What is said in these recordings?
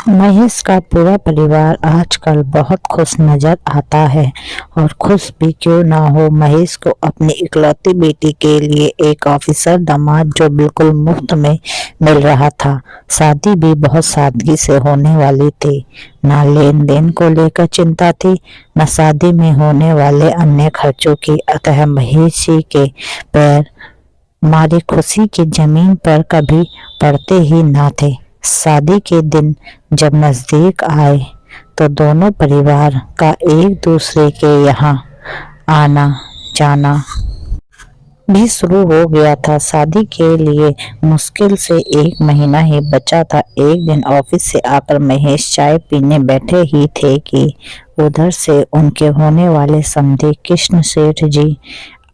महेश का पूरा परिवार आजकल बहुत खुश नजर आता है। और खुश भी क्यों ना हो, महेश को अपनी इकलौती बेटी के लिए एक ऑफिसर दामाद जो बिल्कुल मुफ्त में मिल रहा था। शादी भी बहुत सादगी से होने वाली थी। ना लेन देन को लेकर चिंता थी, न शादी में होने वाले अन्य खर्चों की। अतः महेश जी के पैर मारे खुशी की जमीन पर कभी पड़ते ही ना थे। शादी के दिन जब नजदीक आए तो दोनों परिवार का एक दूसरे के यहाँ आना जाना भी शुरू हो गया था। शादी के लिए मुश्किल से 1 महीना ही बचा था। एक दिन ऑफिस से आकर महेश चाय पीने बैठे ही थे कि उधर से उनके होने वाले समधी कृष्ण सेठ जी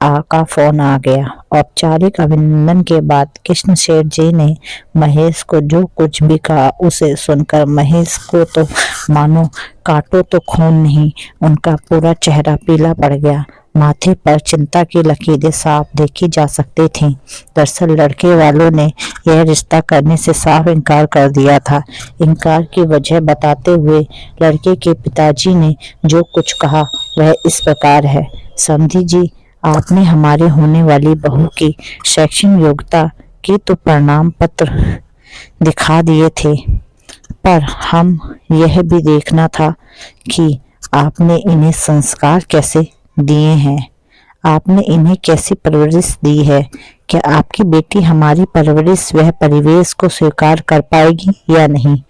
का फोन आ गया। औपचारिक अभिनंदन के बाद कृष्ण सेठ जी ने महेश को जो कुछ भी कहा उसे सुनकर महेश को तो मानो काटो तो खून नहीं, उनका पूरा चेहरा पीला पड़ गया। माथे पर चिंता की लकीरें साफ देखी जा सकती थीं। दरअसल लड़के वालों ने यह रिश्ता करने से साफ इनकार कर दिया था। इनकार की वजह बताते हुए लड़के के पिताजी ने जो कुछ कहा वह इस प्रकार है। समधी जी, आपने हमारे होने वाली बहू की शैक्षणिक योग्यता की तो प्रमाण पत्र दिखा दिए थे, पर हम यह भी देखना था कि आपने इन्हें संस्कार कैसे दिए हैं, आपने इन्हें कैसी परवरिश दी है। क्या आपकी बेटी हमारी परवरिश वह परिवेश को स्वीकार कर पाएगी या नहीं।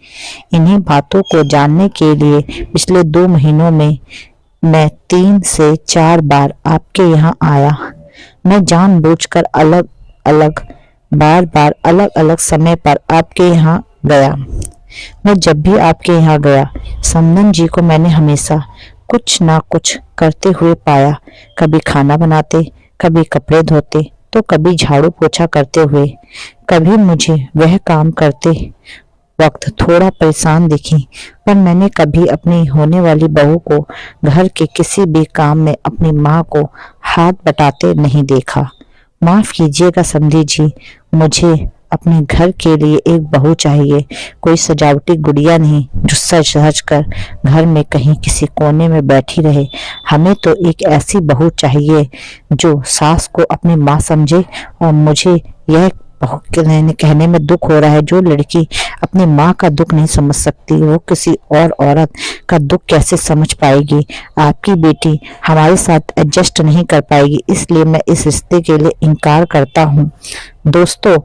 इन्हीं बातों को जानने के लिए पिछले 2 महीनों में मैं 3 से 4 बार आपके यहाँ आया। मैं जानबूझकर बार बार अलग अलग समय पर आपके यहाँ गया। मैं जब भी आपके यहाँ गया समधन जी को मैंने हमेशा कुछ ना कुछ करते हुए पाया। कभी खाना बनाते, कभी कपड़े धोते, तो कभी झाड़ू पोछा करते हुए। कभी मुझे वह काम करते वक्त थोड़ा परेशान दिखी, पर मैंने कभी अपनी होने वाली बहू को घर के किसी भी काम में अपनी माँ को हाथ बटाते नहीं देखा। माफ कीजिएगा समधी जी, मुझे अपने घर के लिए एक बहू चाहिए। कोई सजावटी गुड़िया नहीं जो सज धज कर घर में कहीं किसी कोने में बैठी रहे। हमें तो एक ऐसी बहू चाहिए जो सास को अपनी माँ समझे। और मुझे यह कहने में दुख हो रहा है, जो लड़की अपनी माँ का दुख नहीं समझ सकती वो किसी और औरत का दुख कैसे समझ पाएगी। आपकी बेटी हमारे साथ एडजस्ट नहीं कर पाएगी, इसलिए मैं इस रिश्ते के लिए इनकार करता हूँ। दोस्तों,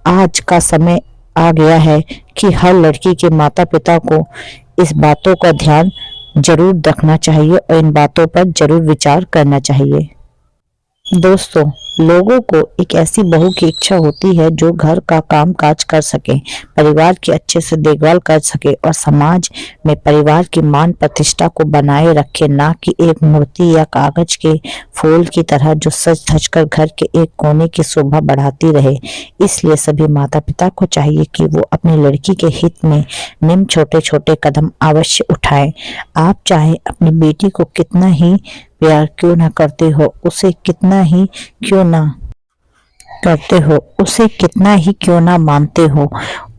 आज का समय आ गया है कि हर लड़की के माता पिता को इस बातों का ध्यान जरूर रखना चाहिए और इन बातों पर जरूर विचार करना चाहिए। दोस्तों, लोगों को एक ऐसी बहू की इच्छा होती है जो घर का काम काज कर सके, परिवार की अच्छे से देखभाल कर सके और समाज में परिवार की मान प्रतिष्ठा को बनाए रखे, ना कि एक मूर्ति या कागज के फूल की तरह जो सज धज कर घर के एक कोने की शोभा बढ़ाती रहे। इसलिए सभी माता पिता को चाहिए कि वो अपनी लड़की के हित में निम्न छोटे छोटे कदम अवश्य उठाएं। आप चाहे अपनी बेटी को कितना ही प्यार क्यों ना करते हो, उसे कितना ही क्यों ना करते हो, उसे कितना ही क्यों ना मानते हो,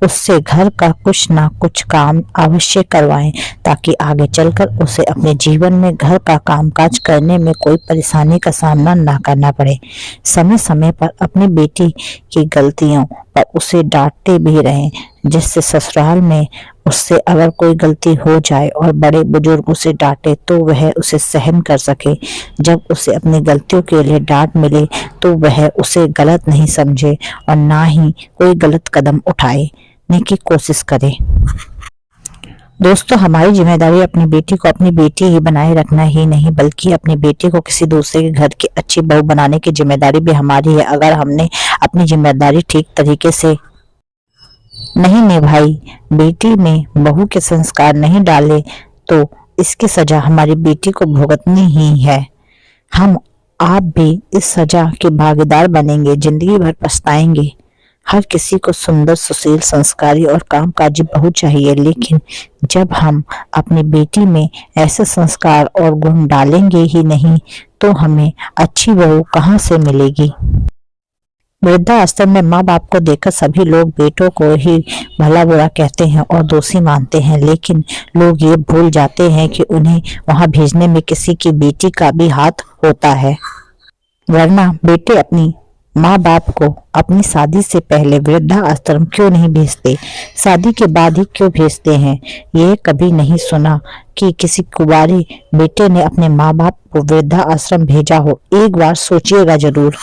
उससे घर का कुछ ना कुछ काम अवश्य करवाएं, ताकि आगे चलकर उसे अपने जीवन में घर का कामकाज करने में कोई परेशानी का सामना ना करना पड़े। समय समय पर अपनी बेटी की गलतियों पर उसे डांटते भी रहें, जिससे ससुराल में उससे अगर कोई गलती हो जाए और बड़े बुजुर्ग उसे डांटे तो वह उसे सहन कर सके। जब उसे अपनी गलतियों के लिए डांट मिले तो वह उसे गलत नहीं समझे और ना ही कोई गलत कदम उठाने की कोशिश करे। दोस्तों, हमारी जिम्मेदारी अपनी बेटी को अपनी बेटी ही बनाए रखना ही नहीं, बल्कि अपनी बेटी को किसी दूसरे के घर की अच्छी बहू बनाने की जिम्मेदारी भी हमारी है। अगर हमने अपनी जिम्मेदारी ठीक तरीके से नहीं निभाई, बेटी में बहू के संस्कार नहीं डाले, तो इसकी सजा हमारी बेटी को भुगतनी ही है। हम आप भी इस सजा के भागीदार बनेंगे, जिंदगी भर पछताएंगे। हर किसी को सुंदर, सुशील, संस्कारी और कामकाजी बहू चाहिए, लेकिन जब हम अपनी बेटी में ऐसे संस्कार और गुण डालेंगे ही नहीं तो हमें अच्छी बहू कहाँ से मिलेगी। वृद्धाश्रम में माँ बाप को देखकर सभी लोग बेटों को ही भला बुरा कहते हैं और दोषी मानते हैं, लेकिन लोग ये भूल जाते हैं कि उन्हें वहां भेजने में किसी की बेटी का भी हाथ होता है। वरना बेटे अपनी माँ बाप को अपनी शादी से पहले वृद्धाश्रम क्यों नहीं भेजते, शादी के बाद ही क्यों भेजते हैं। ये कभी नहीं सुना कि किसी कुंवारे बेटे ने अपने माँ बाप को वृद्धाश्रम भेजा हो। एक बार सोचिएगा जरूर।